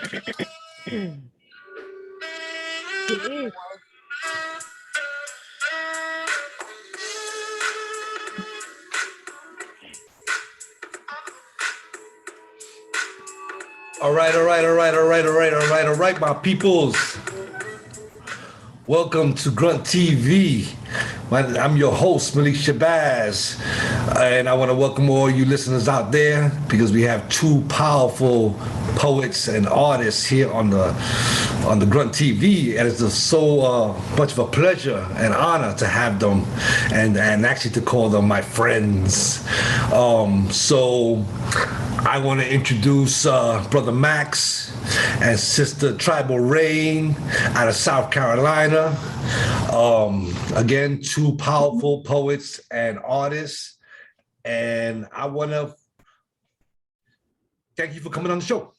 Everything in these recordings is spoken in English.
Peace. All right, my peoples. Welcome to Grunt TV. I'm your host, Malik Shabazz, and I want to welcome all you listeners out there because we have two powerful poets and artists here on the Grunt TV, and it's just so much of a pleasure and honor to have them, and actually to call them my friends. So I want to introduce Brother Max and Sister Tribal Raine out of South Carolina. Again, two powerful poets and artists. And I want to thank you for coming on the show.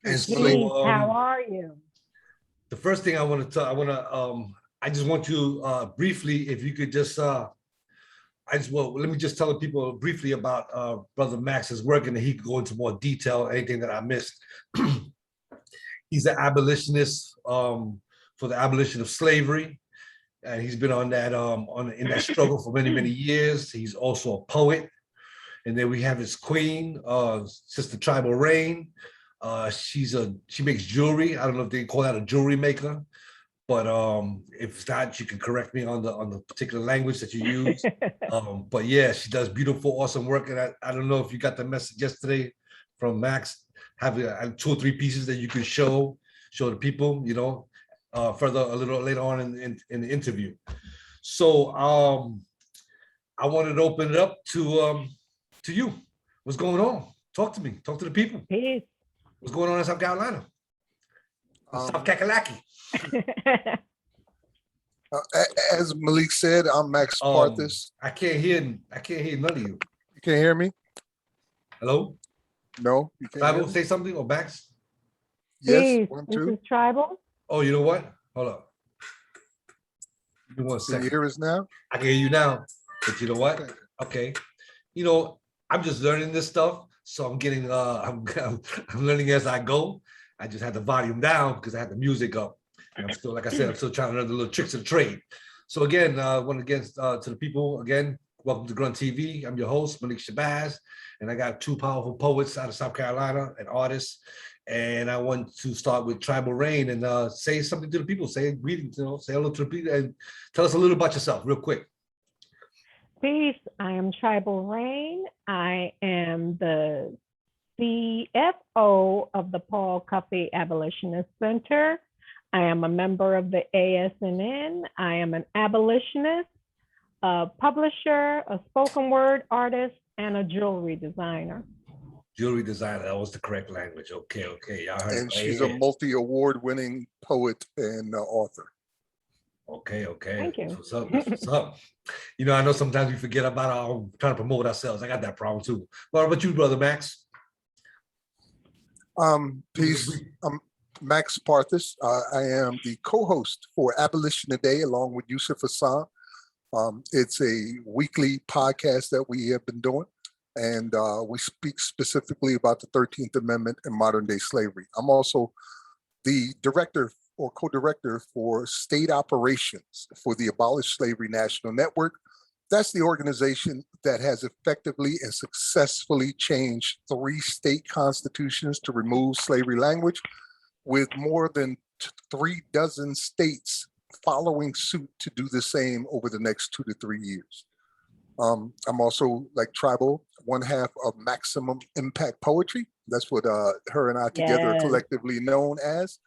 And so, how are you? The first thing I want to I just want you briefly, if you could just let me just tell the people briefly about Brother Max's work, and then he could go into more detail, anything that I missed. He's an abolitionist for the abolition of slavery, and he's been on that in that struggle for many years. He's also a poet, and then we have his queen, Sister Tribal Raine. She makes jewelry. I don't know if they call that a jewelry maker. But if not, you can correct me on the particular language that you use. But yeah, she does beautiful, awesome work. And I don't know if you got the message yesterday from Max, having 2 or 3 pieces that you can show the people, further a little later on in the interview. So I wanted to open it up to you. What's going on? Talk to me. Talk to the people. Peace. What's going on in South Carolina? South Kakalaki. As Malik said, I'm Max Parthis. I can't hear none of you. You can't hear me? Hello? No, you can't. Tribal, say something, or Max? Yes, Peace. 1, This 2. is Tribal. Oh, you know what? Hold up. Give me 1 Can second. you hear us now? I can hear you now, but you know what? Okay. I'm just learning this stuff, so I'm getting I'm learning as I go. I just had the volume down because I had the music up. And I'm still, like I said, I'm still trying to learn the little tricks of the trade. So again, once again, to the people, again, welcome to Grunt TV. I'm your host, Malik Shabazz, and I got 2 powerful poets out of South Carolina and artists. And I want to start with Tribal Raine and say something to the people, say greetings, say hello to the people, and tell us a little about yourself real quick. Peace. I am Tribal Raine. I am the CFO of the Paul Cuffey Abolitionist Center. I am a member of the ASNN. I am an abolitionist, a publisher, a spoken word artist, and a jewelry designer. Jewelry designer, that was the correct language. Okay. Y'all heard. And she's a multi-award winning poet and author. Okay. Thank you. That's what's up. I know sometimes we forget about trying to promote ourselves. I got that problem too. What about you, Brother Max? Peace. I'm Max Parthis. I am the co-host for Abolition Today along with Yusuf Hassan. It's a weekly podcast that we have been doing, and we speak specifically about the 13th Amendment and modern day slavery. I'm also the director or co-director for state operations for the Abolish Slavery National Network. That's the organization that has effectively and successfully changed 3 state constitutions to remove slavery language, with more than 3 dozen states following suit to do the same over the next 2 to 3 years. I'm also, like Tribal, one half of Maximum Impact Poetry. That's what her and I together are collectively known as.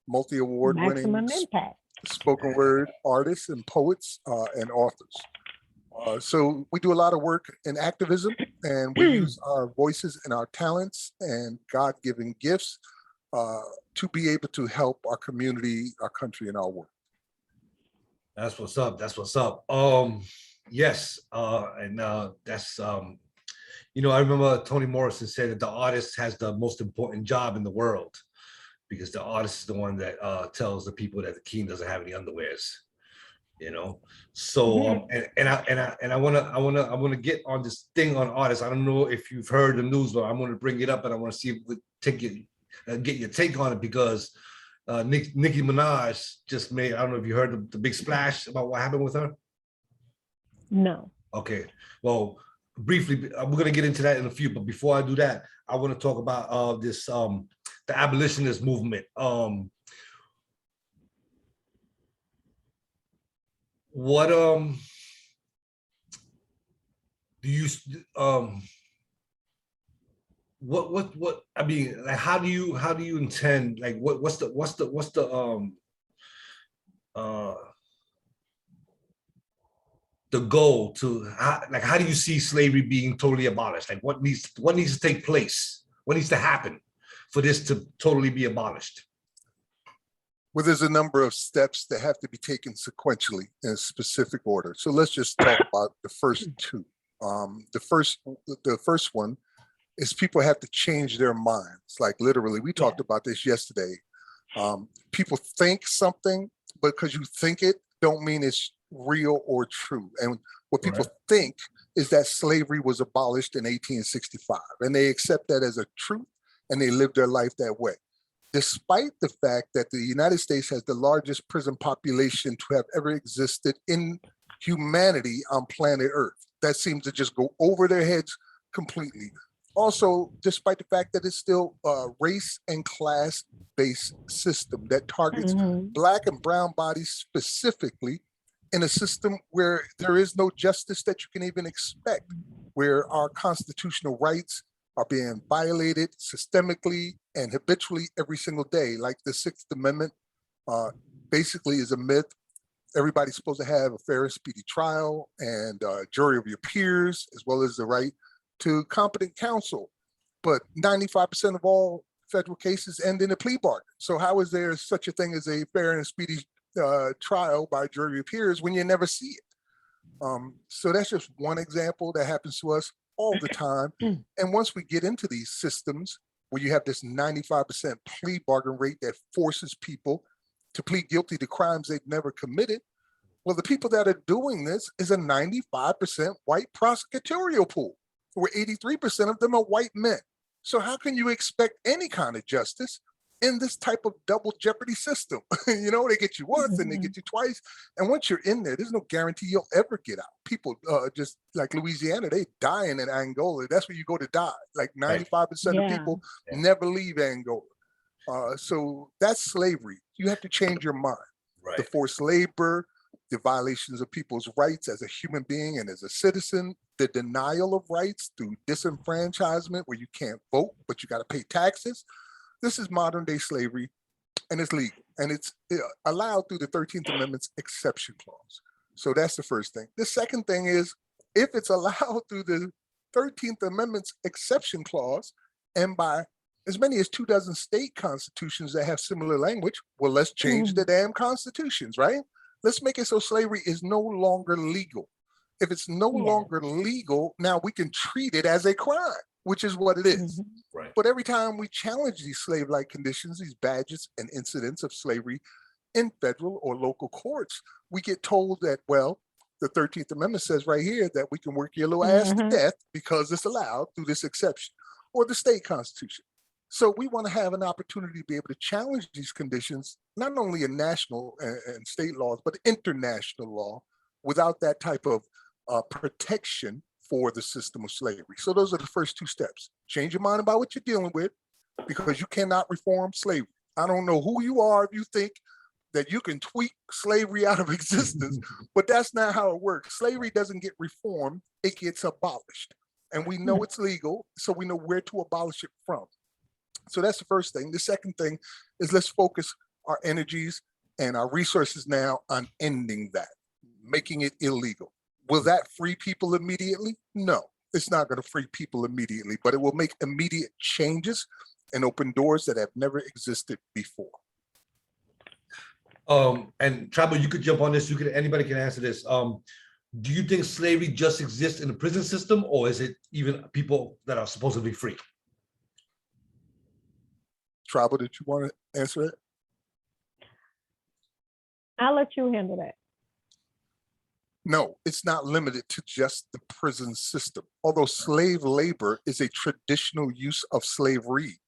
Multi-award winning spoken word artists and poets and authors. So we do a lot of work in activism, and we use our voices and our talents and God-given gifts to be able to help our community, our country, and our world. That's what's up. Yes, and that's I remember Toni Morrison said that the artist has the most important job in the world, because the artist is the one that tells the people that the king doesn't have any underwears. So I want to get on this thing on artists. I don't know if you've heard the news, but I'm going to bring it up, and I want to see if we take get your take on it, because Nicki Minaj just made, I don't know if you heard the big splash about what happened with her. No. Okay, well, briefly, we're going to get into that in a few, but before I do that, I want to talk about this the abolitionist movement. What do you what I mean, like, how do you intend, like, what's the uh the goal to how do you see slavery being totally abolished? Like, what needs to take place? What needs to happen for this to totally be abolished? Well, there's a number of steps that have to be taken sequentially in a specific order. So let's just talk about the first two. The first one is people have to change their minds. Like, literally, we talked about this yesterday. People think something, but because you think it, don't mean it's real or true. And what people think is that slavery was abolished in 1865, and they accept that as a truth, and they live their life that way, despite the fact that the United States has the largest prison population to have ever existed in humanity on planet Earth. That seems to just go over their heads completely. Also, despite the fact that it's still a race and class-based system that targets Black and brown bodies specifically, in a system where there is no justice that you can even expect, where our constitutional rights are being violated systemically and habitually every single day. Like the Sixth Amendment basically is a myth. Everybody's supposed to have a fair and speedy trial and a jury of your peers, as well as the right to competent counsel. But 95% of all federal cases end in a plea bargain. So how is there such a thing as a fair and speedy trial by jury of peers when you never see it? So that's just one example that happens to us all the time. And once we get into these systems where you have this 95% plea bargain rate that forces people to plead guilty to crimes they've never committed, well, the people that are doing this is a 95% white prosecutorial pool, where 83% of them are white men. So how can you expect any kind of justice in this type of double jeopardy system? You know, they get you once and they get you twice. And once you're in there, there's no guarantee you'll ever get out. People just like Louisiana, they dying in Angola. That's where you go to die. Like 95% of people never leave Angola. So that's slavery. You have to change your mind. The forced labor, the violations of people's rights as a human being and as a citizen, the denial of rights through disenfranchisement where you can't vote, but you got to pay taxes. This is modern day slavery, and it's legal, and it's allowed through the 13th Amendment's exception clause. So that's the first thing. The second thing is, if it's allowed through the 13th Amendment's exception clause, and by as many as 24 state constitutions that have similar language, well, let's change the damn constitutions, right? Let's make it so slavery is no longer legal. If it's no longer legal, now we can treat it as a crime, which is what it is. But every time we challenge these slave-like conditions, these badges and incidents of slavery in federal or local courts, we get told that, well, the 13th Amendment says right here that we can work your little ass to death because it's allowed through this exception, or the state constitution. So we want to have an opportunity to be able to challenge these conditions, not only in national and state laws, but international law, without that type of protection for the system of slavery. So those are the first two steps. Change your mind about what you're dealing with, because you cannot reform slavery. I don't know who you are if you think that you can tweak slavery out of existence, but that's not how it works. Slavery doesn't get reformed, it gets abolished. And we know it's legal, so we know where to abolish it from. So that's the first thing. The second thing is, let's focus our energies and our resources now on ending that, making it illegal. Will that free people immediately? No, it's not going to free people immediately, but it will make immediate changes and open doors that have never existed before. And Tribal, you could jump on this. Anybody can answer this. Do you think slavery just exists in the prison system, or is it even people that are supposedly free? Tribal, did you want to answer it? I'll let you handle that. No, it's not limited to just the prison system. Although slave labor is a traditional use of slavery,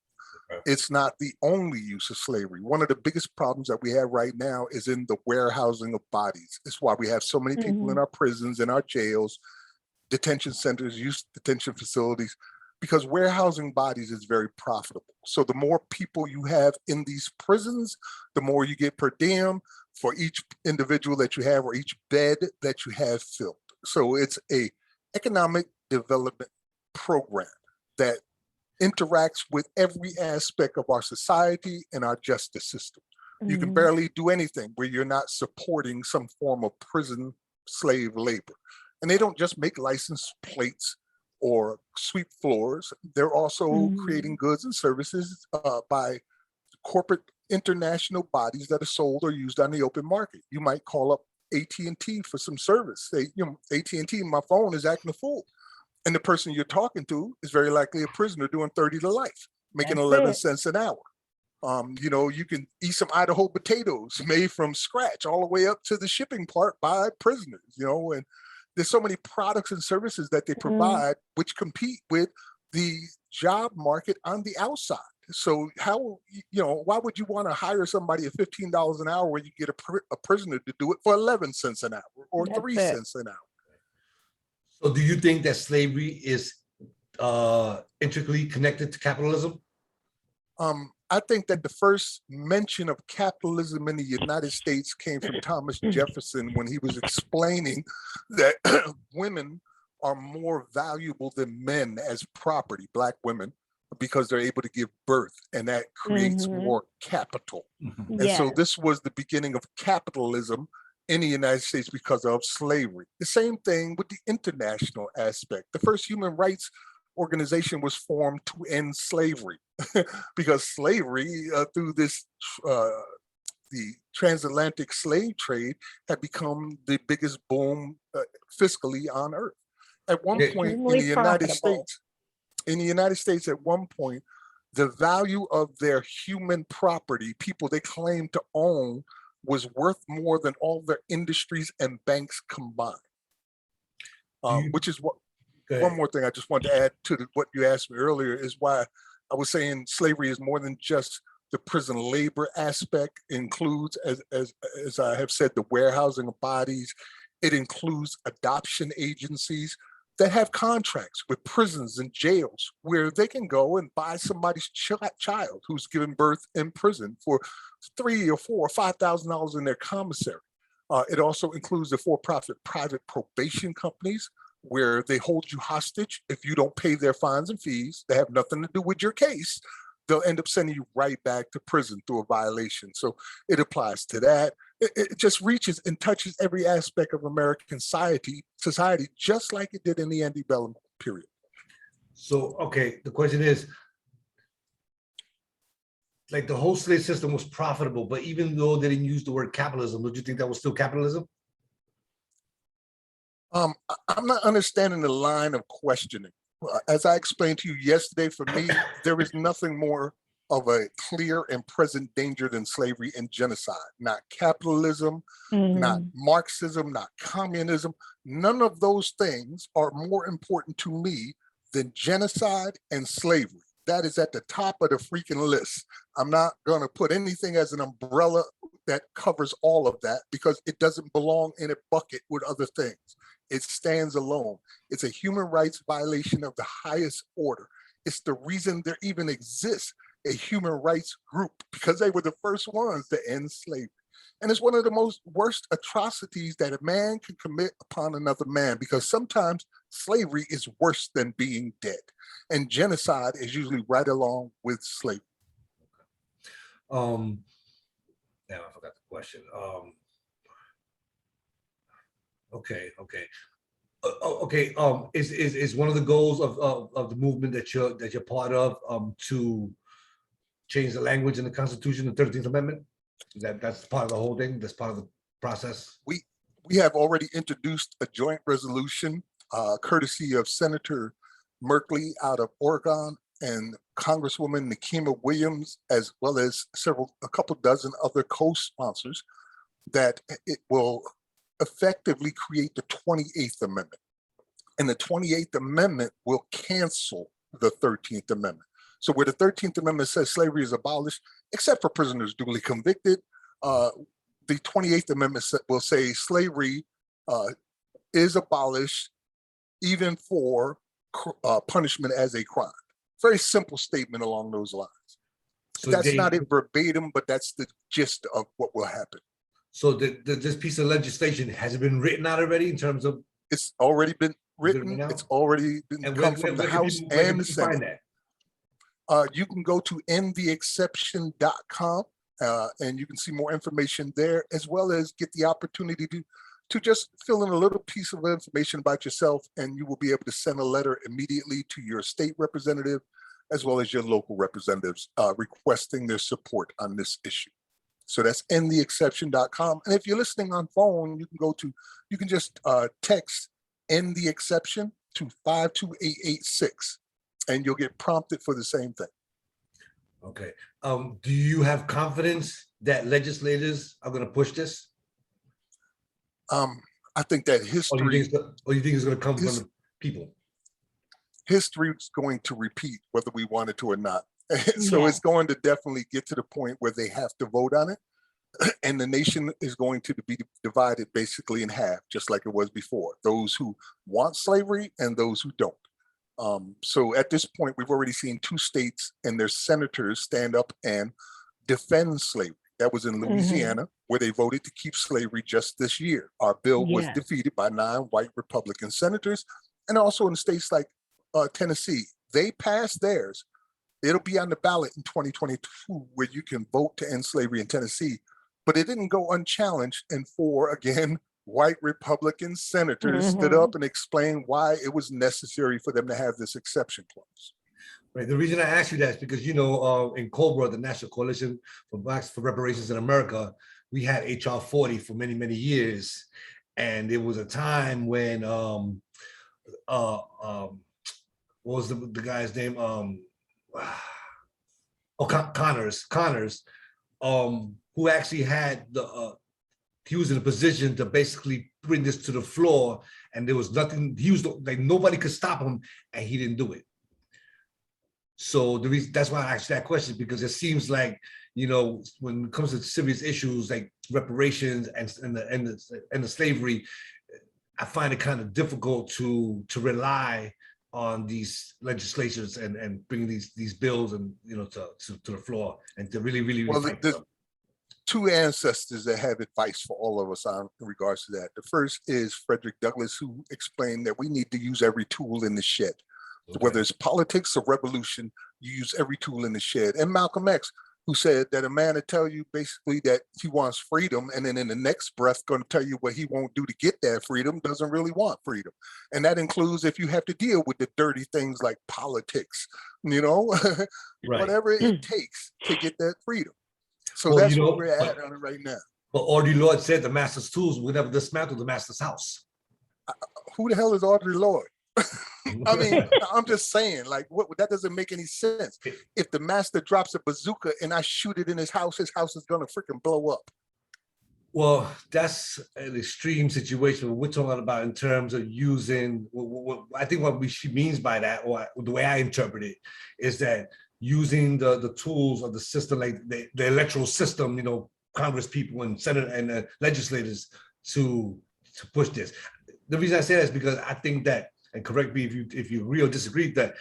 It's not the only use of slavery. One of the biggest problems that we have right now is in the warehousing of bodies. It's why we have so many people in our prisons, in our jails, detention centers, youth detention facilities, because warehousing bodies is very profitable. So the more people you have in these prisons, the more you get per diem for each individual that you have or each bed that you have filled. So it's a economic development program that interacts with every aspect of our society and our justice system. You can barely do anything where you're not supporting some form of prison slave labor. And they don't just make license plates or sweep floors. They're also creating goods and services by corporate international bodies that are sold or used on the open market. You might call up AT&T for some service. Say, AT&T, my phone is acting a fool. And the person you're talking to is very likely a prisoner doing 30 to life, making 11 cents an hour. You can eat some Idaho potatoes made from scratch all the way up to the shipping part by prisoners, and there's so many products and services that they provide which compete with the job market on the outside. So why would you want to hire somebody at $15 an hour when you get a prisoner to do it for 11 cents an hour or 3 cents an hour? So do you think that slavery is intricately connected to capitalism? I think that the first mention of capitalism in the United States came from Thomas Jefferson when he was explaining that women are more valuable than men as property, Black women, because they're able to give birth, and that creates more capital. And so this was the beginning of capitalism in the United States because of slavery. The same thing with the international aspect. The first human rights organization was formed to end slavery because slavery through this the transatlantic slave trade had become the biggest boom fiscally on earth. At one point in the United States, at one point, the value of their human property, people they claimed to own, was worth more than all their industries and banks combined. Which is what, one more thing I just wanted to add to what you asked me earlier is why I was saying slavery is more than just the prison labor aspect. It includes, as I have said, the warehousing of bodies. It includes adoption agencies that have contracts with prisons and jails where they can go and buy somebody's child who's given birth in prison for $3,000 or $4,000 or $5,000 in their commissary. It also includes the for-profit private probation companies where they hold you hostage if you don't pay their fines and fees. They have nothing to do with your case. They'll end up sending you right back to prison through a violation. So it applies to that. It just reaches and touches every aspect of American society, just like it did in the antebellum period. So, okay, the question is, like the whole slave system was profitable, but even though they didn't use the word capitalism, don't you think that was still capitalism? I'm not understanding the line of questioning. As I explained to you yesterday, for me, there is nothing more of a clear and present danger than slavery and genocide. Not capitalism, not Marxism, not communism. None of those things are more important to me than genocide and slavery. That is at the top of the freaking list. I'm not going to put anything as an umbrella that covers all of that because it doesn't belong in a bucket with other things. It stands alone. It's a human rights violation of the highest order. It's the reason there even exists a human rights group, because they were the first ones to end slavery. And it's one of the most worst atrocities that a man can commit upon another man, because sometimes slavery is worse than being dead. And genocide is usually right along with slavery. Now I forgot the question. Okay. Is one of the goals of the movement that you're part of to change the language in the Constitution, the 13th Amendment? That's part of the whole thing. That's part of the process. We have already introduced a joint resolution, courtesy of Senator Merkley out of Oregon and Congresswoman Nikema Williams, as well as a couple dozen other co-sponsors, that it will effectively create the 28th Amendment. And the 28th Amendment will cancel the 13th Amendment. So where the 13th Amendment says slavery is abolished, except for prisoners duly convicted, the 28th Amendment will say slavery is abolished even for punishment as a crime. Very simple statement along those lines. So that's not it verbatim, but that's the gist of what will happen. So this piece of legislation, has it been written out already in terms of? It's already been written. It's already been come from the House and the Senate. You can go to endtheexception.com and you can see more information there, as well as get the opportunity to just fill in a little piece of information about yourself, and you will be able to send a letter immediately to your state representative, as well as your local representatives requesting their support on this issue. So that's endtheexception.com. And if you're listening on phone, you can just text End the Exception to 52886, and you'll get prompted for the same thing. Okay. Do you have confidence that legislators are going to push this? I think that history. Or you think it's going to come from the people? History is going to repeat whether we want it to or not. So it's going to definitely get to the point where they have to vote on it. And the nation is going to be divided basically in half, just like it was before. Those who want slavery and those who don't. So at this point, we've already seen 2 states and their senators stand up and defend slavery. That was in Louisiana, where they voted to keep slavery just this year. Our bill was defeated by 9 white Republican senators. And also in states like Tennessee, they passed theirs. It'll be on the ballot in 2022 where you can vote to end slavery in Tennessee, but it didn't go unchallenged. And 4, again, white Republican senators stood up and explained why it was necessary for them to have this exception clause. Right. The reason I ask you that is because, you know, in COBRA, the National Coalition for Blacks for Reparations in America, we had HR 40 for many, many years. And there was a time when, what was the guy's name? Connors, who actually had he was in a position to basically bring this to the floor, and there was nothing, he was like, nobody could stop him, and he didn't do it. So the reason, that's why I asked that question, because it seems like, you know, when it comes to serious issues like reparations and the slavery, I find it kind of difficult to rely on these legislatures and bringing these bills and, you know, to the floor and to really fight there's them. 2 ancestors that have advice for all of us on in regards to that. The first is Frederick Douglass, who explained that we need to use every tool in the shed. Whether it's politics or revolution, you use every tool in the shed. And Malcolm X, who said that a man will tell you basically that he wants freedom, and then in the next breath going to tell you what he won't do to get that freedom, doesn't really want freedom. And that includes if you have to deal with the dirty things like politics, you know, whatever it takes to get that freedom. So that's where we're at on it right now. But Audre Lorde said the master's tools would never dismantle the master's house. Who the hell is Audre Lorde? I mean, I'm just saying, like, that doesn't make any sense. If the master drops a bazooka and I shoot it in his house is gonna freaking blow up. Well, that's an extreme situation. We're talking about in terms of using, I think what she means by that, or the way I interpret it, is that using the tools of the system, like the electoral system, you know, Congress people and Senate and legislators to push this. The reason I say that is because I think that, and correct me if you agree or disagree, that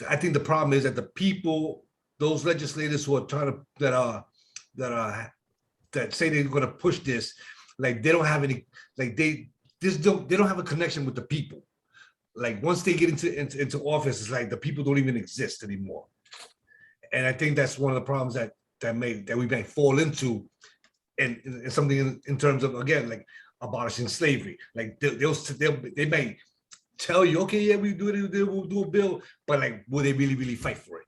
I think the problem is that the people, those legislators who are trying to, that say they're going to push this, like they don't have any, like they don't have a connection with the people. Like once they get into office, it's like the people don't even exist anymore. And I think that's one of the problems that we may fall into, and something in terms of, again, like abolishing slavery. Like they may tell you, okay, yeah, we do it, we'll do a bill, but like, will they really fight for it?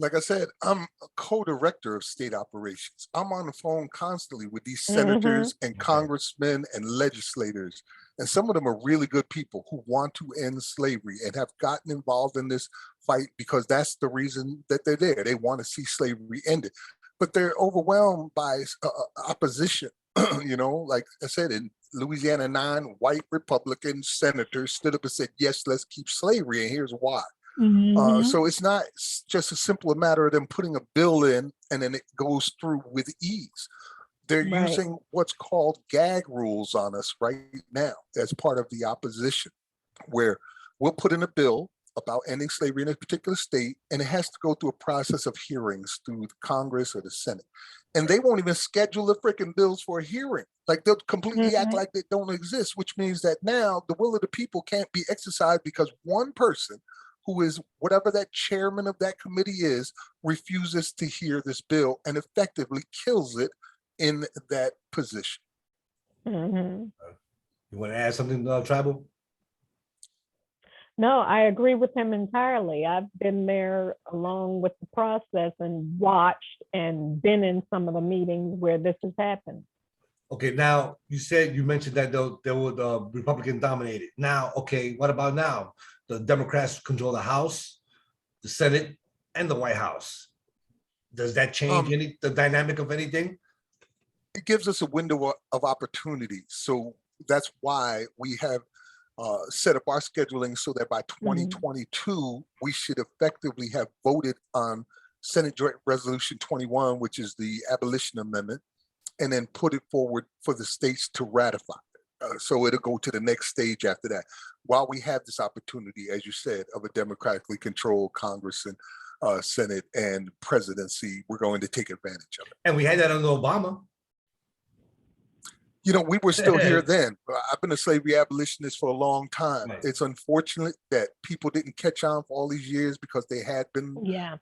Like I said, I'm a co-director of state operations. I'm on the phone constantly with these senators and congressmen and legislators. And some of them are really good people who want to end slavery and have gotten involved in this fight because that's the reason that they're there. They want to see slavery ended, but they're overwhelmed by opposition. You know, like I said, in Louisiana, 9 white Republican senators stood up and said, yes, let's keep slavery. And here's why. Mhm. So it's not just a simple matter of them putting a bill in and then it goes through with ease. They're Right. using what's called gag rules on us right now as part of the opposition, where we'll put in a bill about ending slavery in a particular state, and it has to go through a process of hearings through the Congress or the Senate. And they won't even schedule the freaking bills for a hearing. Like they'll completely act Mhm. like they don't exist, which means that now the will of the people can't be exercised because one person who is whatever that chairman of that committee is refuses to hear this bill and effectively kills it in that position. Mhm. You want to add something, Tribal? No, I agree with him entirely. I've been there along with the process and watched and been in some of the meetings where this has happened. Okay, now you mentioned that there were the Republican dominated. Now, okay, what about now? The Democrats control the House, the Senate, and the White House. Does that change Um, the dynamic of anything? it gives us a window of opportunity. So that's why we have set up our scheduling so that by Mhm. 2022, we should effectively have voted on Senate Joint Resolution 21, which is the abolition amendment, and then put it forward for the states to ratify. So it'll go to the next stage after that. While we have this opportunity, as you said, of a democratically controlled Congress and Senate and presidency, we're going to take advantage of it. And we had that under Obama. You know, we were still here then. I've been a slavery abolitionist for a long time. Right. It's unfortunate that people didn't catch on for all these years because they had been Yeah.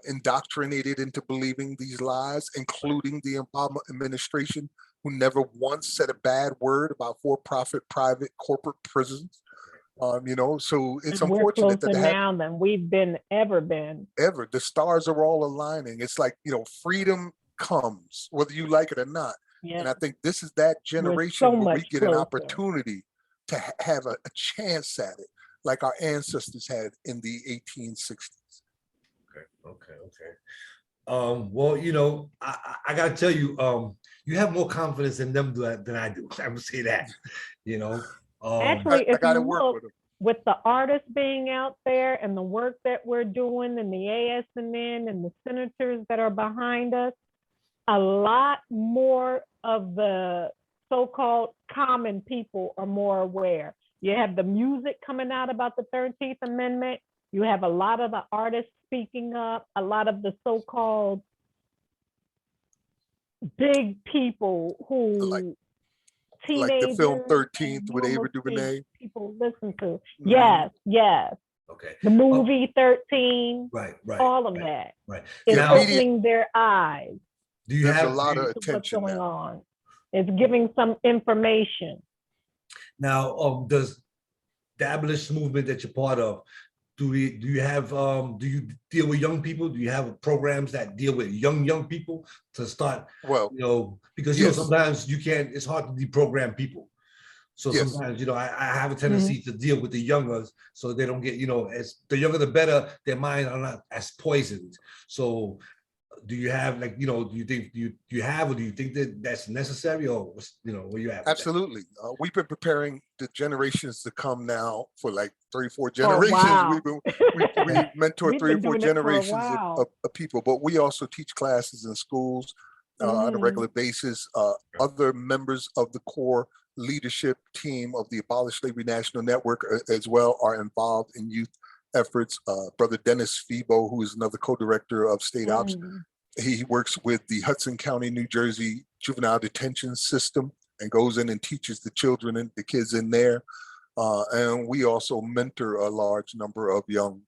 indoctrinated into believing these lies, including the Obama administration, who never once said a bad word about for-profit, private, corporate prisons. You know, so it's And we're unfortunate that closer they have now than we've been ever been. ever. The stars are all aligning. It's like, you know, freedom comes, whether you like it or not. And Yeah. I think this is that We're so generation where we much get an closer. opportunity to have a chance at it, like our ancestors had in the 1860s. Okay. Well, I gotta tell you, you have more confidence in them than I do. I would say that, you know. Actually, I if got to you work look with them. with the artists being out there and the work that we're doing and the ASNN and the senators that are behind us, a lot more of the so-called common people are more aware. You have the music coming out about the 13th Amendment. You have a lot of the artists speaking up, a lot of the so-called big people Like who the film teenagers 13th and with Ava normal DuVernay. people listen to. Mhm. Yes. Okay. The movie 13, Right. all of that is Yeah, Now, media, opening their eyes do you there's a have lot of to what's attention going now. on. It's giving some information. now? Does the abolition movement that you're part of? Do you deal with young people? Do you have programs that deal with young people to start? Well, Because yes, sometimes you can't. It's hard to deprogram people. So yes. sometimes, I have a Mhm. tendency to deal with the younger so they don't get, as the younger the better, their minds are not as poisoned. So do you have do you think do you have or do you think that that's necessary or where you at with that? Absolutely. We've been preparing the generations to come now for like 3 or 4 For a generations. while. We mentor We've 3 or been 4 doing it for a generations while. of people, but we also teach classes in schools on a regular basis. Other members of the core leadership team of the Abolish Slavery National Network as well are involved in youth efforts. Brother Dennis Febo, who is another co-director of state ops, he works with the Hudson County, New Jersey juvenile detention system and goes in and teaches the children and the kids in there. And we also mentor a large number of young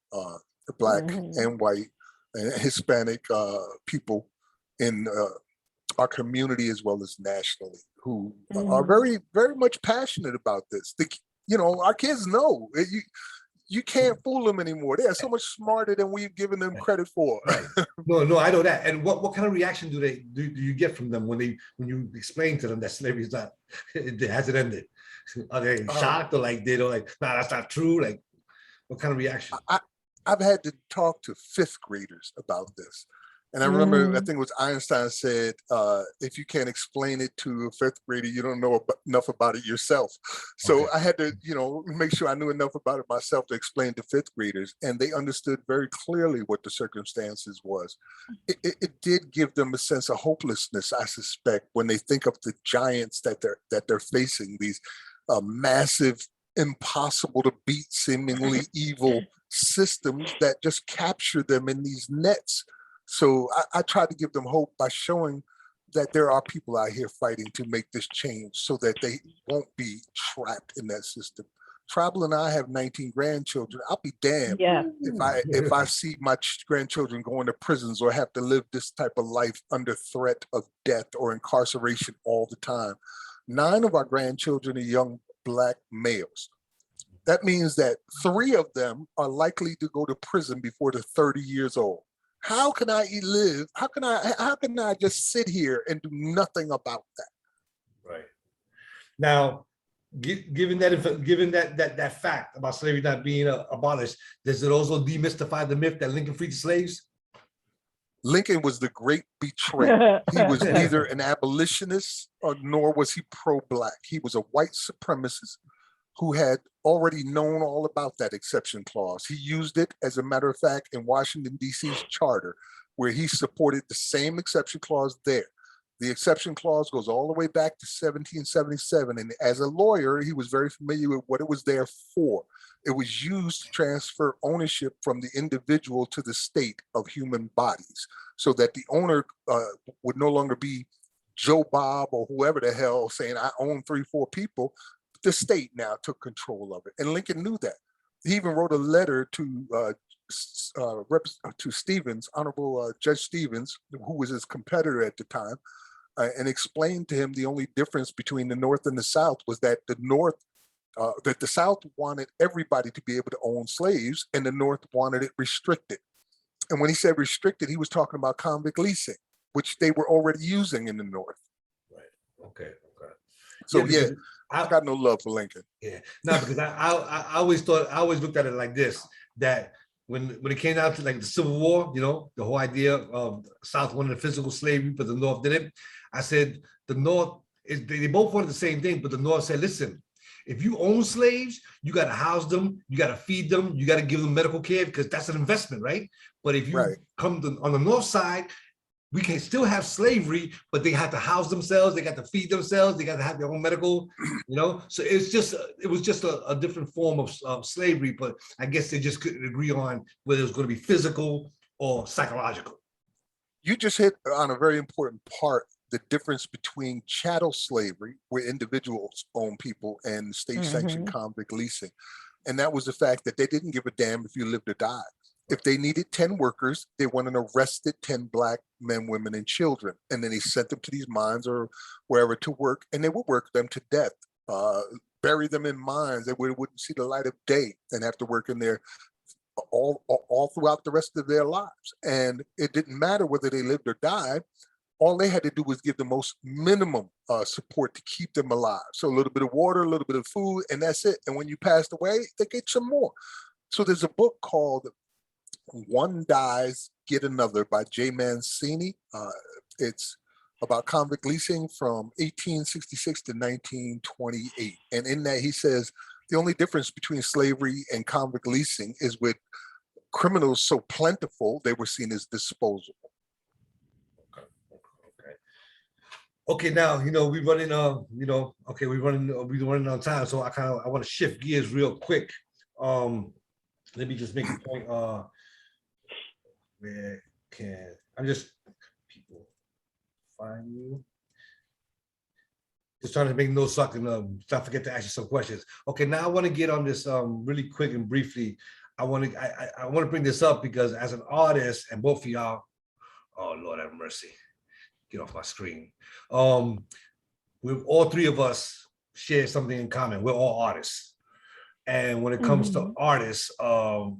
Black and white and Hispanic people in our community as well as nationally who are very, very much passionate about this. Our kids know. You can't fool them anymore. They are so much smarter than we've given them credit for. Right. No, I know that. And what kind of reaction do you get from them when you explain to them that slavery is not, it hasn't ended? Are they shocked or like they don't nah, that's not true? Like, what kind of reaction? I've had to talk to 5th graders about this. And I remember, I think it was Einstein said, if you can't explain it to a fifth grader, you don't know enough about it yourself. So I had to, make sure I knew enough about it myself to explain to fifth graders, and they understood very clearly what the circumstances was. It did give them a sense of hopelessness, I suspect, when they think of the giants that they're facing, these massive, impossible to beat, seemingly evil systems that just capture them in these nets. So I try to give them hope by showing that there are people out here fighting to make this change so that they won't be trapped in that system. Tribal and I have 19 grandchildren. I'll be damned if I see my grandchildren going to prisons or have to live this type of life under threat of death or incarceration all the time. 9 of our grandchildren are young Black males. That means that 3 of them are likely to go to prison before they're 30 years old. How can I live? How can I just sit here and do nothing about that? Right. Now, given that fact about slavery not being abolished, does it also demystify the myth that Lincoln freed the slaves? Lincoln was the great betrayer. He was neither an abolitionist nor was he pro-Black. He was a white supremacist who had already known all about that exception clause. He used it, as a matter of fact, in Washington, D.C.'s charter, where he supported the same exception clause there. The exception clause goes all the way back to 1777. And as a lawyer, he was very familiar with what it was there for. It was used to transfer ownership from the individual to the state of human bodies, so that the owner would no longer be Joe Bob or whoever the hell saying, I own 3, 4 people. The state now took control of it, and Lincoln knew that. He even wrote a letter to Stevens, Honorable Judge Stevens, who was his competitor at the time, and explained to him the only difference between the North and the South was that that the South wanted everybody to be able to own slaves, and the North wanted it restricted. And when he said restricted, he was talking about convict leasing, which they were already using in the North. Right. Okay. So yeah, I got no love for Lincoln. Yeah, no, because I always looked at it like this, that when it came down to like the Civil War, the whole idea of South wanted physical slavery, but the North didn't. I said the North they both wanted the same thing, but the North said, listen, if you own slaves, you got to house them, you got to feed them, you got to give them medical care, because that's an investment, right? But if you come on the North side, we can still have slavery, but they have to house themselves, they got to feed themselves, they got to have their own medical, So it was just a different form of slavery, but I guess they just couldn't agree on whether it was going to be physical or psychological. You just hit on a very important part, the difference between chattel slavery, where individuals own people, and state-sanctioned convict leasing. And that was the fact that they didn't give a damn if you lived or died. If they needed 10 workers, they went and arrested 10 Black men, women, and children. And then they sent them to these mines or wherever to work, and they would work them to death, bury them in mines. They wouldn't see the light of day and have to work in there all throughout the rest of their lives. And it didn't matter whether they lived or died. All they had to do was give the most minimum support to keep them alive. So a little bit of water, a little bit of food, and that's it. And when you passed away, they get some more. So there's a book called One Dies, Get Another by J. Mancini. It's about convict leasing from 1866 to 1928. And in that he says, the only difference between slavery and convict leasing is with criminals so plentiful, they were seen as disposable. Okay, now we're running we're running on time, so I want to shift gears real quick. Let me just make a point. Where can people find you? Just trying to make notes so I can not forget to ask you some questions. Okay, now I want to get on this really quick and briefly. I want to bring this up because as an artist, and both of y'all, oh Lord have mercy, get off my screen. We all 3 of us share something in common. We're all artists, and when it comes to artists, I'm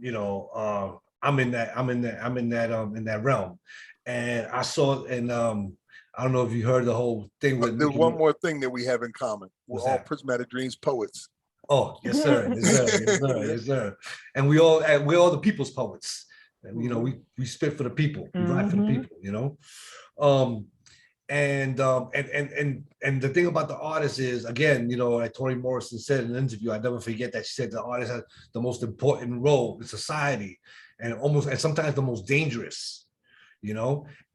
in that realm. And I saw, and I don't know if you heard the whole thing with. There's one more thing that we have in common. We're all Prismatic Dreams poets. Oh, yes, sir. Yes, sir. Yes, sir. Yes, sir. And we're all the people's poets. And, we spit for the people, we ride for the Mhm. people, and the thing about the artist is, again, like Toni Morrison said in an interview, I never forget that she said the artist has the most important role in society, and sometimes the most dangerous,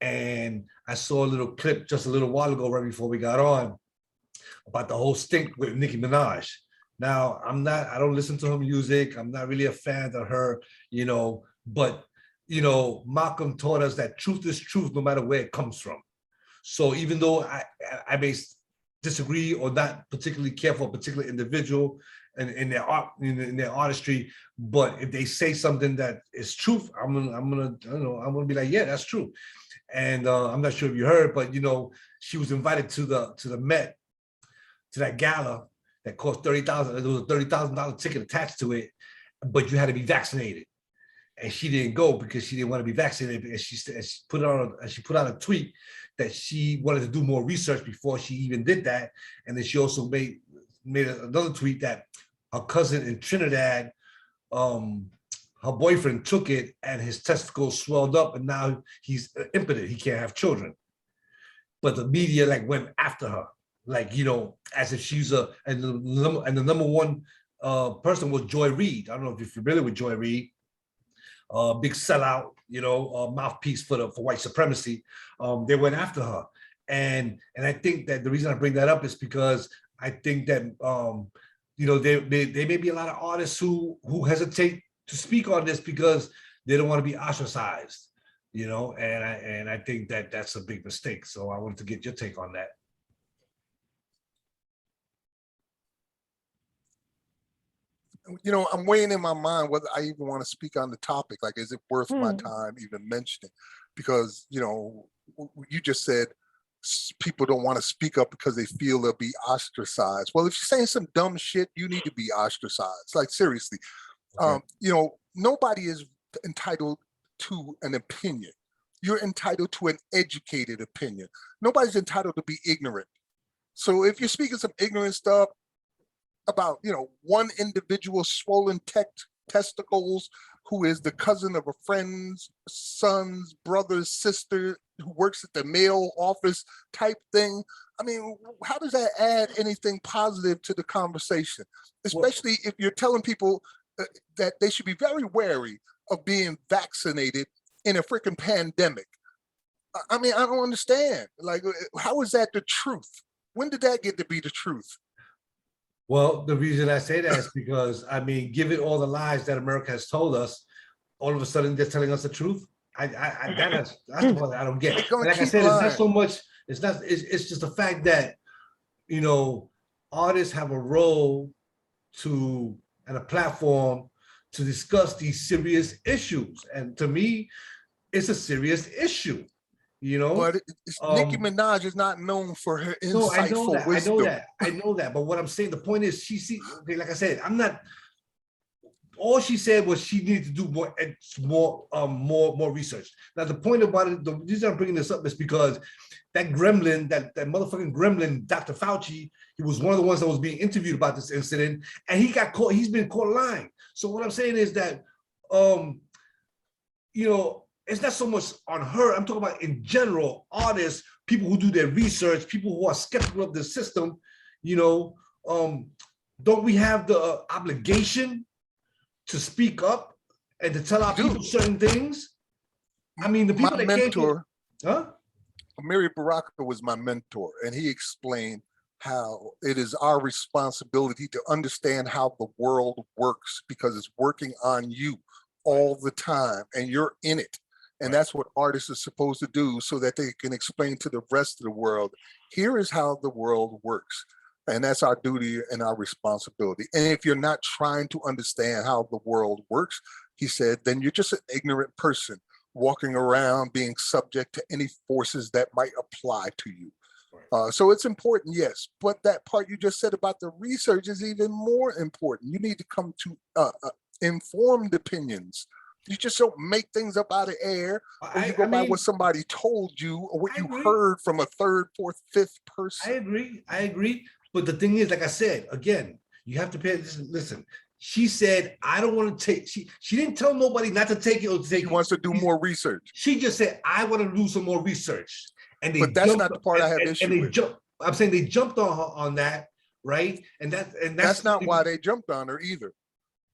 and I saw a little clip just a little while ago, right before we got on, about the whole stink with Nicki Minaj. Now, I don't listen to her music. I'm not really a fan of her, but, Malcolm taught us that truth is truth, no matter where it comes from. So even though I may disagree or not particularly care for a particular individual and in their art, in their artistry, but if they say something that is truth, I'm gonna be like, yeah, that's true. And I'm not sure if you heard, but she was invited to the Met, to that gala that cost $30,000. There was a $30,000 ticket attached to it, but you had to be vaccinated. And she didn't go because she didn't want to be vaccinated. And she put out a tweet that she wanted to do more research before she even did that. And then she also made another tweet that her cousin in Trinidad, her boyfriend took it and his testicles swelled up, and now he's impotent. He can't have children. But the media went after her, as if she's and the number one person was Joy Reid. I don't know if you're familiar with Joy Reid. Big sellout, mouthpiece for white supremacy. They went after her, and I think that the reason I bring that up is because I think that there may be a lot of artists who hesitate to speak on this because they don't want to be ostracized, and I think that that's a big mistake. So I wanted to get your take on that. I'm weighing in my mind whether I even want to speak on the topic. Like, is it worth my Hmm. time even mentioning? Because, you just said people don't want to speak up because they feel they'll be ostracized. Well, if you're saying some dumb shit, you need to be ostracized. Like, seriously. Okay. Nobody is entitled to an opinion. You're entitled to an educated opinion. Nobody's entitled to be ignorant. So if you're speaking some ignorant stuff about, one individual swollen testicles who is the cousin of a friend's son's brother's sister who works at the mail office type thing, I mean, how does that add anything positive to the conversation? Especially if you're telling people that they should be very wary of being vaccinated in a freaking pandemic. I mean, I don't understand. Like, how is that the truth? When did that get to be the truth? Well, the reason I say that is because, given all the lies that America has told us, all of a sudden they're telling us the truth. That's the part that I don't get. They're gonna Like I keep said, it's not lying. so much. It's not. It's just the fact that artists have a role and a platform to discuss these serious issues, and to me, it's a serious issue. But Nicki Um, Minaj is not known for her no, I know insightful that. I know wisdom. that. I know that. But what I'm saying, the point is, okay, like I said, I'm not. All she said was she needed to do more research. Now the point about it, the reason I'm bringing this up is because that gremlin, that motherfucking gremlin, Dr. Fauci, he was one of the ones that was being interviewed about this incident, and he got caught. He's been caught lying. So what I'm saying is that, it's not so much on her. I'm talking about in general, artists, people who do their research, people who are skeptical of the system. Don't we have the obligation to speak up and to tell our people certain things? I mean, the people My that can't get, mentor, huh? Amiri Baraka, was my mentor, and he explained how it is our responsibility to understand how the world works because it's working on you all the time and you're in it. And that's what artists are supposed to do so that they can explain to the rest of the world, here is how the world works. And that's our duty and our responsibility. And if you're not trying to understand how the world works, he said, then you're just an ignorant person walking around being subject to any forces that might apply to you. So it's important, yes. But that part you just said about the research is even more important. You need to come to informed opinions. You just don't make things up out of air, or you go by what somebody told you or what you heard from a third, fourth, fifth person. I agree. But the thing is, like I said, again, you have to pay attention. Listen, She said, I don't want to take, she didn't tell nobody not to take it or to take She it. wants to do more research. She just said, I want to do some more research. And they But that's jumped, not the part I have and issue they with. jumped. I'm saying they jumped on her on that, right? And That's not why they jumped on her either.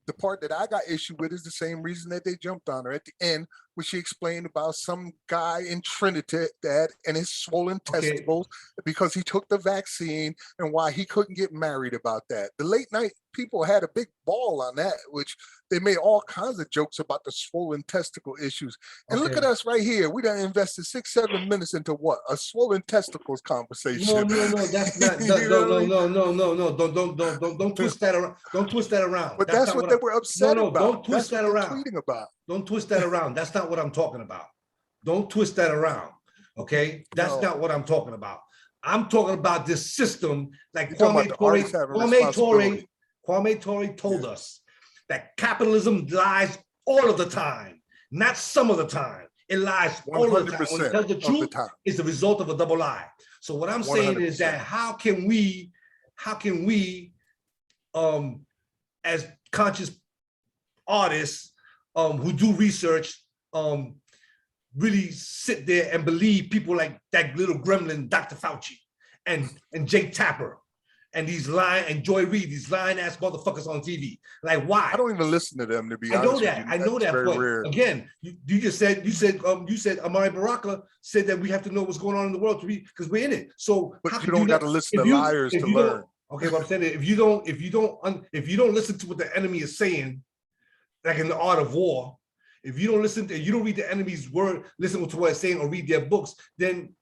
The part that I got issue with is the same reason that they jumped on her at the end, when she explained about some guy in Trinidad and his swollen testicles because he took the vaccine, and why he couldn't get married about that. The late night people had a big ball on that, which they made all kinds of jokes about the swollen testicle issues. And look at us right here. We done invested 6-7 minutes into what? A swollen testicles conversation. No, that's not. Don't twist that around. Don't twist that around. But that's what they were upset about. Don't twist that around. Tweeting about. Don't twist that around. That's not what I'm talking about. Don't twist that around. Okay, that's not what I'm talking about. I'm talking about this system, like Kwame Ture told us that capitalism lies all of the time, not some of the time. It lies all of the time. When it tells the truth, it's the result of a double lie. So what I'm saying is that how can we, as conscious artists who do research, really sit there and believe people like that little gremlin, Dr. Fauci, and Jake Tapper, and these lying, and Joy Reid, these lying ass motherfuckers on TV. Like, why? I don't even listen to them, to be honest. I know that. But rare. Again, you said Amari Baraka said that we have to know what's going on in the world to read, because we're in it. So but you don't got to listen to liars to learn. Okay, but I'm saying if you don't listen to what the enemy is saying, like in the art of war, if you don't listen to, you don't read the enemy's word, listen to what it's saying, or read their books, then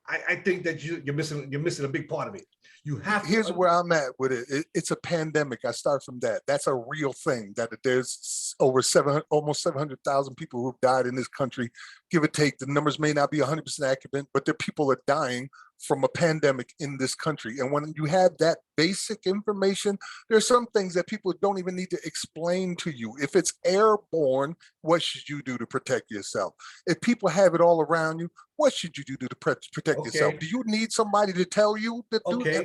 I think that you're missing a big part of it. You have to. Here's where I'm at with it. It's a pandemic. I start from that. That's a real thing. That there's almost 700,000 people who've died in this country, give or take. The numbers may not be 100% accurate, but the people are dying from a pandemic in this country. And when you have that basic information, there's some things that people don't even need to explain to you. If it's airborne, what should you do to protect yourself? If people have it all around you, what should you do to protect yourself? Do you need somebody to tell you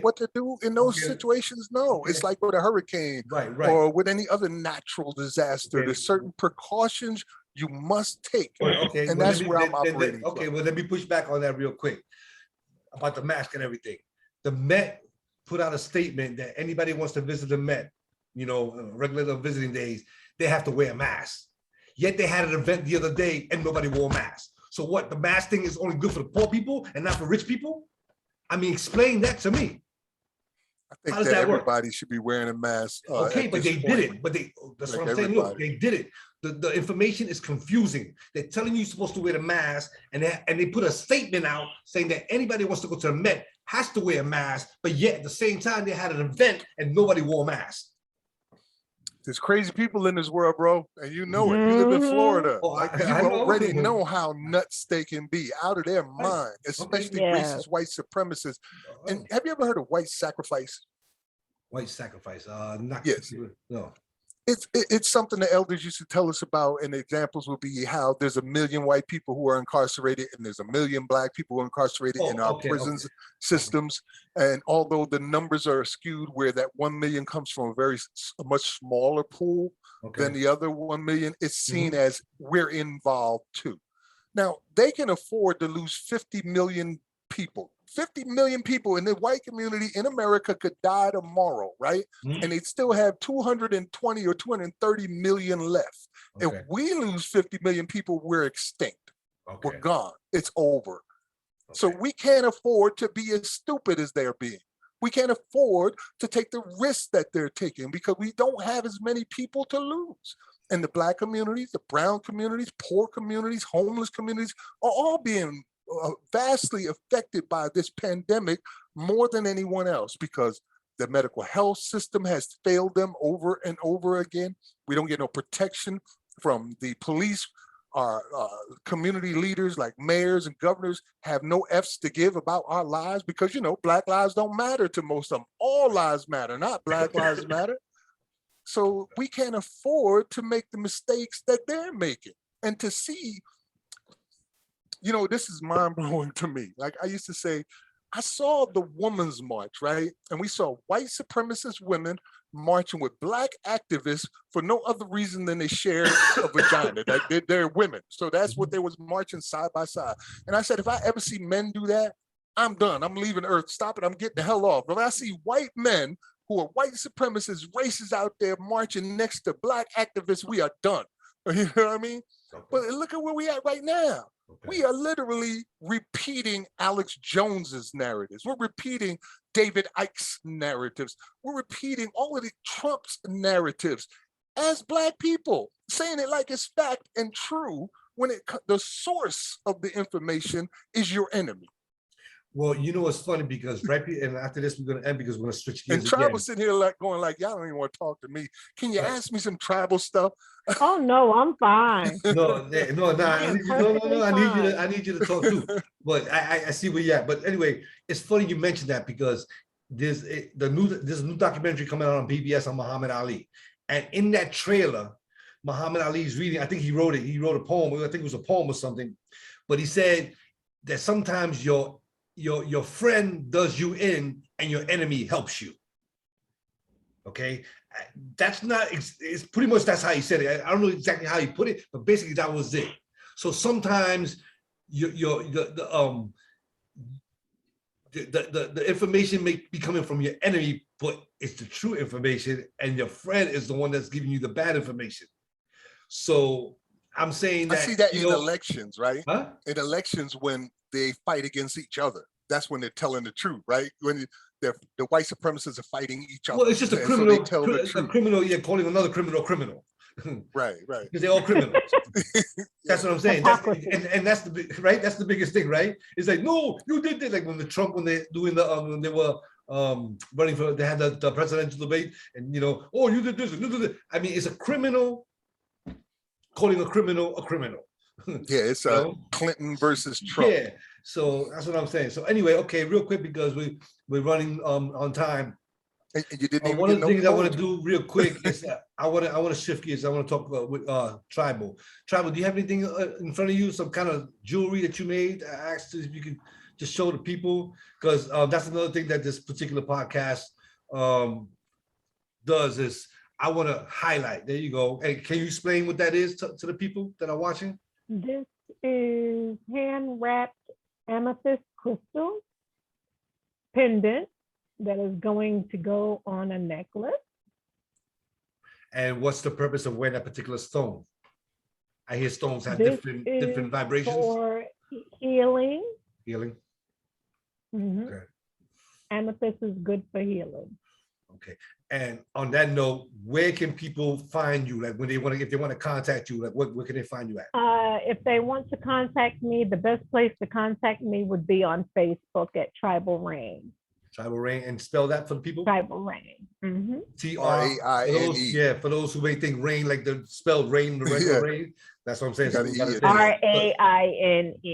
what to do in those situations? No, it's like with a hurricane or with any other natural disaster. There's certain precautions you must take. And that's where I'm operating. Okay, well, let me push back on that real quick about the mask and everything. The Met put out a statement that anybody wants to visit the Met, regular visiting days, they have to wear a mask. Yet they had an event the other day and nobody wore a mask. So what, the mask thing is only good for the poor people and not for rich people? I mean, explain that to me. I think that everybody should be wearing a mask. Okay, but they did it. But that's what I'm saying. Look, they did it. The information is confusing. They're telling you you're supposed to wear the mask, and they put a statement out saying that anybody who wants to go to the Met has to wear a mask, but yet at the same time they had an event and nobody wore a mask. There's crazy people in this world, bro, and you know it. You live in Florida. You already know how nuts they can be, out of their mind, especially racist white supremacists. And have you ever heard of white sacrifice? White sacrifice? Yes. No. It's something the elders used to tell us about, and the examples would be how there's 1 million white people who are incarcerated, and there's 1 million black people who are incarcerated in our prisons systems. And although the numbers are skewed, where that 1 million comes from a much smaller pool than the other 1 million, it's seen as we're involved too. Now, they can afford to lose 50 million people. 50 million people in the white community in America could die tomorrow, right? And they'd still have 220 or 230 million left. If we lose 50 million people, we're extinct. We're gone. It's over. So we can't afford to be as stupid as they're being. We can't afford to take the risks that they're taking because we don't have as many people to lose. And the black communities, the brown communities, poor communities, homeless communities are all being vastly affected by this pandemic more than anyone else, because the medical health system has failed them over and over again. We don't get no protection from the police. Our community leaders like mayors and governors have no F's to give about our lives because, black lives don't matter to most of them. All lives matter, not black lives matter. So we can't afford to make the mistakes that they're making. And to see, this is mind-blowing to me. Like I used to say, I saw the Women's March, right? And we saw white supremacist women marching with Black activists for no other reason than they share a vagina. That they're women. So that's what they was marching side by side. And I said, if I ever see men do that, I'm done. I'm leaving Earth. Stop it. I'm getting the hell off. But if I see white men who are white supremacists, racists out there marching next to Black activists, we are done. You know what I mean? Okay. But look at where we at right now. Okay. We are literally repeating Alex Jones's narratives. We're repeating David Icke's narratives. We're repeating all of the Trump's narratives as Black people, saying it like it's fact and true when the source of the information is your enemy. Well, you know what's funny, because and after this we're gonna end because we're gonna switch gears And Tribal again. sitting here like going like, y'all don't even want to talk to me. Can you ask me some tribal stuff? Oh, no, I'm fine. No, I am perfectly I need you to talk too. But I see where you're at. But anyway, it's funny you mentioned that, because there's a new documentary coming out on PBS on Muhammad Ali, and in that trailer, Muhammad Ali's reading. I think he wrote a poem. I think it was a poem or something. But he said that sometimes your friend does you in and your enemy helps you. Okay, that's not, it's pretty much, that's how he said it. I don't know exactly how he put it, but basically that was it. So sometimes the information may be coming from your enemy, but it's the true information, and your friend is the one that's giving you the bad information. So I'm saying that I see that in elections, right? Huh? In elections, when they fight against each other, that's when they're telling the truth, right? When the white supremacists are fighting each other. Well, it's just a criminal, so they tell the truth. A criminal, yeah, calling another criminal. Right. Because they're all criminals. That's what I'm saying. And that's the big, right. That's the biggest thing, right? It's like, no, you did this. Like when they doing the when they were running for, they had the presidential debate, and oh, you did this and you did this. I mean, it's a criminal calling a criminal. Yeah, it's Clinton versus Trump. Yeah, so that's what I'm saying. So anyway, okay, real quick, because we're running on time. And you didn't even one of the things I want to poetry. do real quick is I want to shift gears. I want to talk about with Tribal. Tribal, do you have anything in front of you? Some kind of jewelry that you made? I asked if you could just show the people, because that's another thing that this particular podcast does, is I want to highlight. There you go. Hey, can you explain what that is to the people that are watching? This is hand-wrapped amethyst crystal pendant that is going to go on a necklace. And what's the purpose of wearing that particular stone? I hear stones have This different vibrations. For healing. Healing. Mm-hmm. Okay. Amethyst is good for healing. Okay. And on that note, where can people find you? Like when they want to, if they want to contact you, like where can they find you at? If they want to contact me, the best place to contact me would be on Facebook at Tribal Raine. Tribal Raine, and spell that for the people. Tribal Raine. Mm-hmm. R-A-I-N-E. Yeah, for those who may think rain like the spelled rain, the regular rain. That's what I'm saying. So R-A-I-N-E.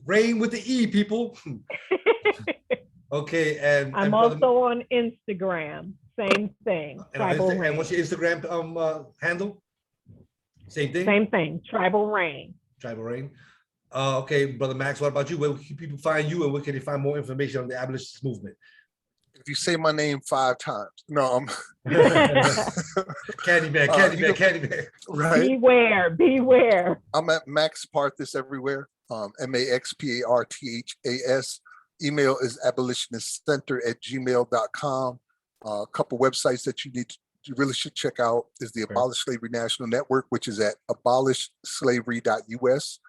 Rain with the E, people. Okay, and I'm also on Instagram. Same thing. Tribal Raine. And what's your Instagram handle? Same thing. Same thing. Tribal Raine. Tribal Raine. Okay, Brother Max, what about you? Where can people find you, and where can they find more information on the abolitionist movement? If you say my name 5 times, no, I'm Candyman. Right. Beware. I'm at Max Parthas everywhere. MaxParthas. Email is abolitionistcenter@gmail.com. A couple websites that you really should check out is the Abolish Slavery National Network, which is at abolishslavery.us.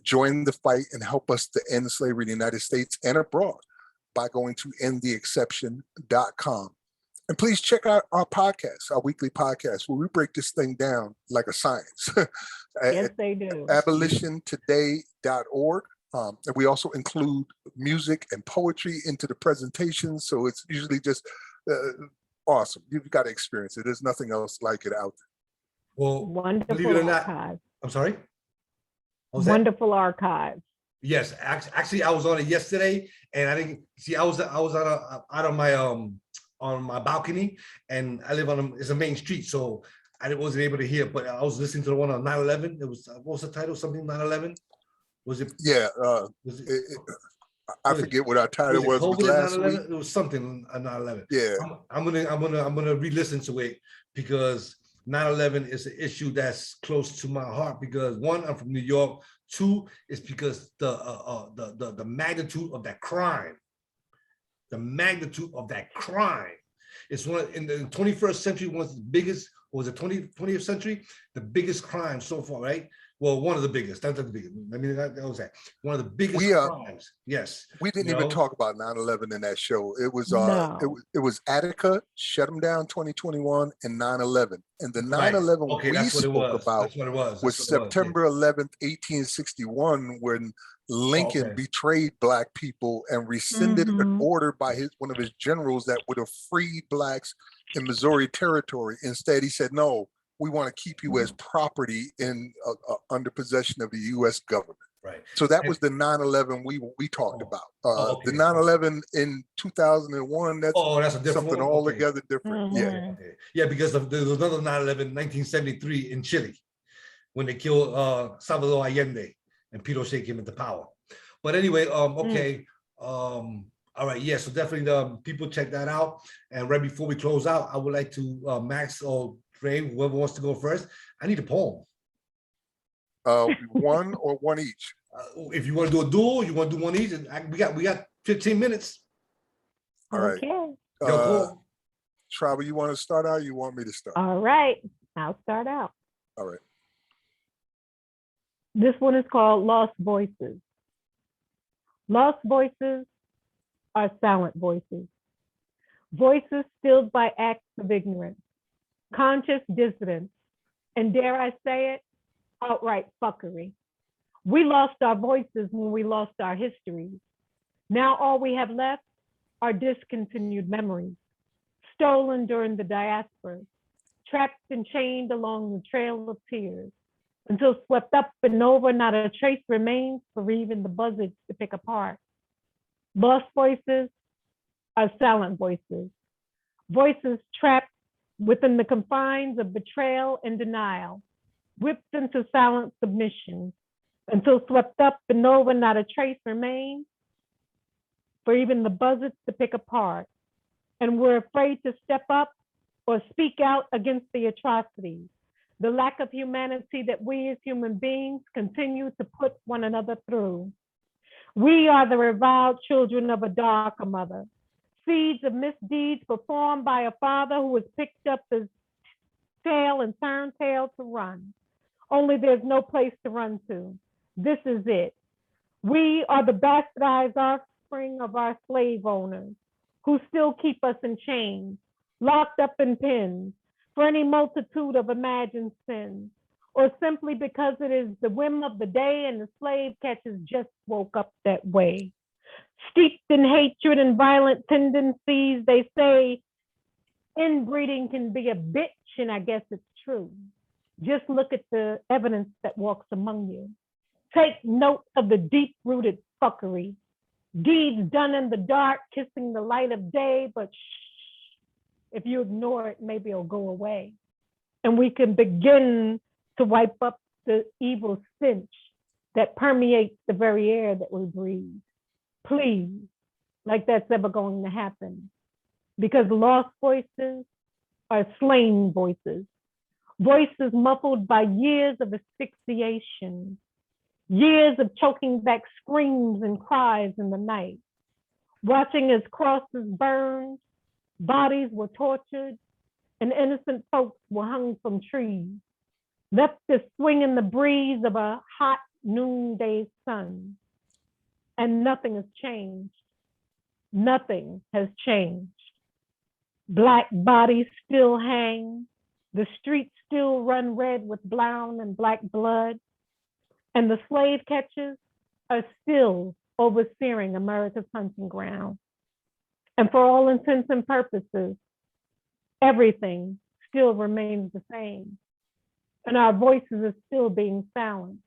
Join the fight and help us to end slavery in the United States and abroad by going to endtheexception.com. And please check out our podcast, our weekly podcast, where we break this thing down like a science. Yes, they do. abolitiontoday.org. And we also include music and poetry into the presentation. So it's usually just awesome. You've got to experience it. There's nothing else like it out there. Well, wonderful believe it or not, archive. I'm sorry? Wonderful archive. Yes, actually, I was on it yesterday, and I didn't see. I was out on my balcony, and I live on it's a main street, so I wasn't able to hear. But I was listening to the one on 9/11. It was what was the title? Something 9/11. Was it? Yeah. I forget what our title was COVID last week. It was something on 9/11. Yeah. I'm gonna re-listen to it because 9/11 is an issue that's close to my heart because one, I'm from New York. Two, is because the magnitude of that crime. The magnitude of that crime. It's one in the 21st century, one of the biggest, or was it 20th century? The biggest crime so far, right? Well, one of the biggest. That's the biggest. I mean, that was that. One of the biggest crimes. Yes. We didn't even talk about 9/11 in that show. It was No. it was Attica, shut them down 2021, and 9/11. And the 9/11 Okay, we spoke about that's what it was. was September 11th, 1861, when Lincoln betrayed Black people and rescinded an order by one of his generals that would have freed Blacks in Missouri Territory. Instead, he said, no, we want to keep you as property in under possession of the U.S. government. Right. So that was the 9/11 we talked about. The 9/11 in 2001, that's a different something one? altogether different. Yeah. Yeah, because there was another 9/11 1973 in Chile when they killed Salvador Allende and Pinochet came into power. But anyway, all right, yeah, so definitely people check that out. And right before we close out, I would like to Max or Raine, whoever wants to go first, I need a poem. One or one each? If you want to do a duel, you want to do one each, and we got 15 minutes. All right. Okay. Trava, you want to start out? Or you want me to start? All right, I'll start out. All right. This one is called Lost Voices. Lost voices are silent voices. Voices stilled by acts of ignorance, conscious dissidence, and dare I say it, outright fuckery. We lost our voices when we lost our histories. Now all we have left are discontinued memories, stolen during the diaspora, trapped and chained along the trail of tears, until swept up and over, not a trace remains for even the buzzards to pick apart. Lost voices are silent voices, voices trapped within the confines of betrayal and denial, whipped into silent submission, until swept up and over, not a trace remains for even the buzzards to pick apart. And we're afraid to step up or speak out against the atrocities, the lack of humanity that we as human beings continue to put one another through. We are the reviled children of a darker mother, seeds of misdeeds performed by a father who has picked up his tail and turned tail to run. Only there's no place to run to. This is it. We are the bastardized offspring of our slave owners who still keep us in chains, locked up in pens for any multitude of imagined sins, or simply because it is the whim of the day and the slave catchers just woke up that way. Steeped in hatred and violent tendencies, they say inbreeding can be a bitch, and I guess it's true. Just look at the evidence that walks among you. Take note of the deep-rooted fuckery. Deeds done in the dark, kissing the light of day, but shh, if you ignore it, maybe it'll go away. And we can begin to wipe up the evil stench that permeates the very air that we breathe. Please, like that's ever going to happen. Because lost voices are slain voices. Voices muffled by years of asphyxiation, years of choking back screams and cries in the night. Watching as crosses burned, bodies were tortured, and innocent folks were hung from trees, left to swing in the breeze of a hot noonday sun. And nothing has changed. Nothing has changed. Black bodies still hang. The streets still run red with brown and black blood. And the slave catchers are still overseeing America's hunting ground. And for all intents and purposes, everything still remains the same. And our voices are still being silenced.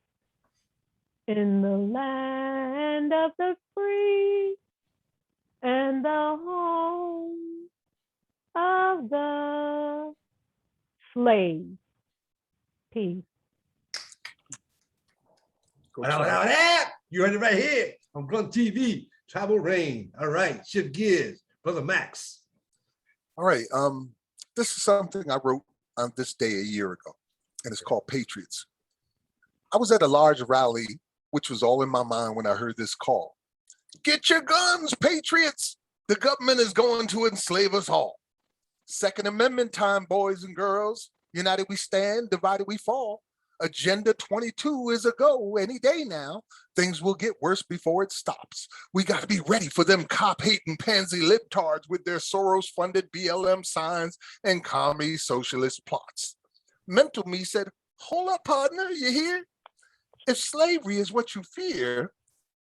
In the land of the free and the home of the slave. Peace. You heard it right here on Grunt TV. Travel Raine. All right, shift gears, Brother Max. All right. This is something I wrote on this day a year ago, and it's called Patriots. I was at a large rally, which was all in my mind when I heard this call. Get your guns, Patriots. The government is going to enslave us all. Second Amendment time, boys and girls. United we stand, divided we fall. Agenda 22 is a go any day now. Things will get worse before it stops. We got to be ready for them cop-hating pansy libtards with their Soros-funded BLM signs and commie socialist plots. Mental me said, hold up, partner, you hear? If slavery is what you fear,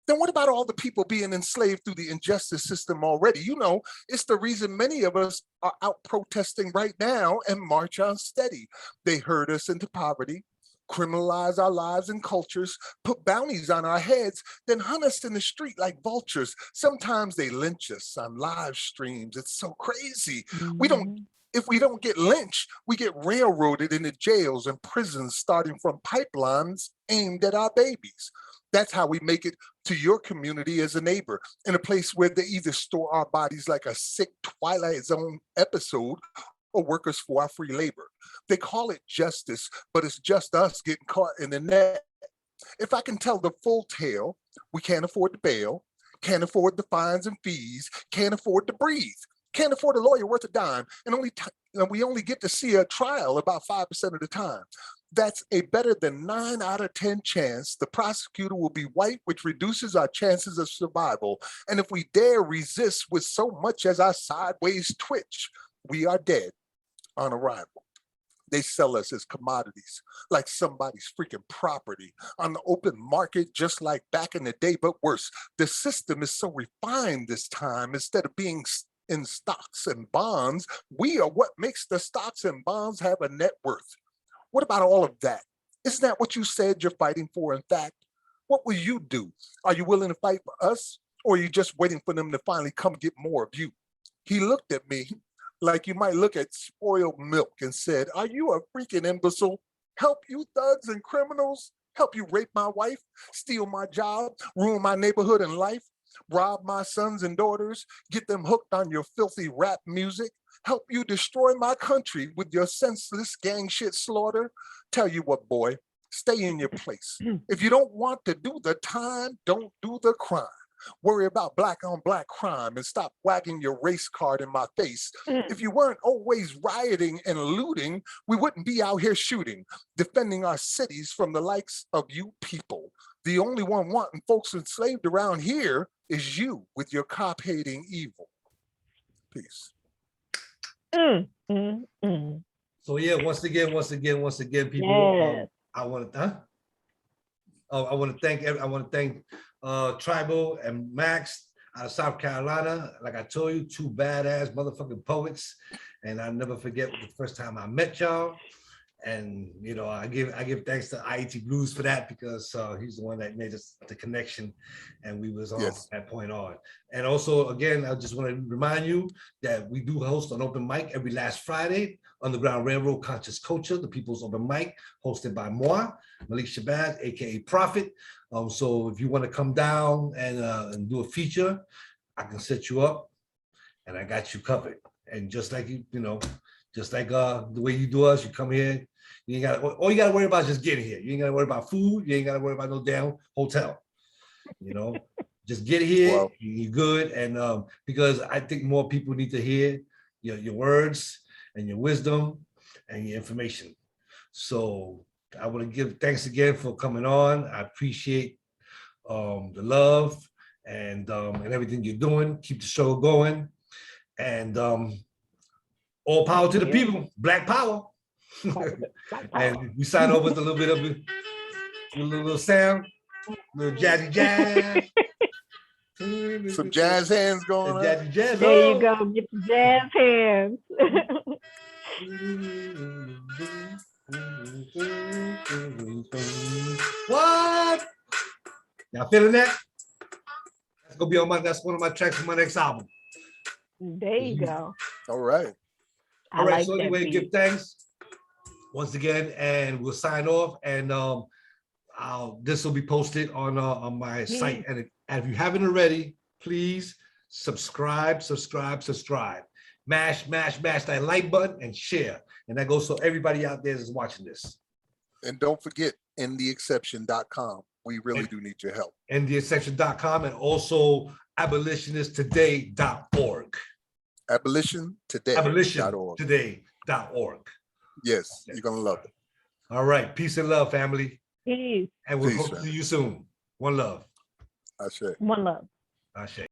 then what about all the people being enslaved through the injustice system already? You know, it's the reason many of us are out protesting right now and march on steady. They herd us into poverty, criminalize our lives and cultures, put bounties on our heads, then hunt us in the street like vultures. Sometimes they lynch us on live streams. It's so crazy. If we don't get lynched, we get railroaded into jails and prisons starting from pipelines aimed at our babies. That's how we make it to your community as a neighbor, in a place where they either store our bodies like a sick Twilight Zone episode or work us for our free labor. They call it justice, but it's just us getting caught in the net. If I can tell the full tale, we can't afford to bail, can't afford the fines and fees, can't afford to breathe, can't afford a lawyer worth a dime, and we only get to see a trial about 5% of the time. That's a better than 9 out of 10 chance the prosecutor will be white, which reduces our chances of survival. And if we dare resist with so much as our sideways twitch, we are dead on arrival. They sell us as commodities, like somebody's freaking property on the open market, just like back in the day, but worse. The system is so refined this time. Instead of being in stocks and bonds, we are what makes the stocks and bonds have a net worth. What about all of that? Isn't that what you said you're fighting for, in fact? What will you do? Are you willing to fight for us, or are you just waiting for them to finally come get more of you? He looked at me like you might look at spoiled milk and said, are you a freaking imbecile? Help you thugs and criminals? Help you rape my wife, steal my job, ruin my neighborhood and life, rob my sons and daughters, get them hooked on your filthy rap music, help you destroy my country with your senseless gang shit slaughter? Tell you what, boy, stay in your place. If you don't want to do the time, don't do the crime. Worry about black on black crime and stop wagging your race card in my face. If you weren't always rioting and looting, we wouldn't be out here shooting, defending our cities from the likes of you people. The only one wanting folks enslaved around here is you with your cop-hating evil. Peace. So yeah, once again, people. Yes. I want to thank Tribal and Max out of South Carolina. Like I told you, 2 badass motherfucking poets, and I never forget the first time I met y'all. And you know, I give thanks to IET Blues for that, because he's the one that made us the connection, and we was on from that point on. And also, again, I just want to remind you that we do host an open mic every last Friday, Underground Railroad Conscious Culture, the People's Open Mic, hosted by moi, Malik Shabazz, aka Prophet. So if you want to come down and do a feature, I can set you up, and I got you covered. And just like just like the way you do us, you come here. You ain't got all you got to worry about is just getting here. You ain't got to worry about food. You ain't got to worry about no damn hotel. Just get here. Wow. You're good, and because I think more people need to hear your words and your wisdom and your information. So I want to give thanks again for coming on. I appreciate the love and everything you're doing. Keep the show going, and all power to the people. Black power. And we sign off with a little bit of a little sound, little jazzy jazz. Some jazz hands going on. Jazzy jazz. There you go. Get the jazz hands. What? Y'all feeling that? That's gonna be that's one of my tracks for my next album. There you go. All right. All right. So anyway, give thanks once again, and we'll sign off. And this will be posted on my site. And if you haven't already, please subscribe. Mash that like button and share. And that goes to everybody out there that's watching this. And don't forget, endtheexception.com. We really do need your help. endtheexception.com and also abolitionisttoday.org. Abolitiontoday.org. Abolitiontoday.org. Yes, you're going to love it. All right. Peace and love, family. Peace. And we'll Peace, hope to see you soon. One love. I say. One love. Ashe.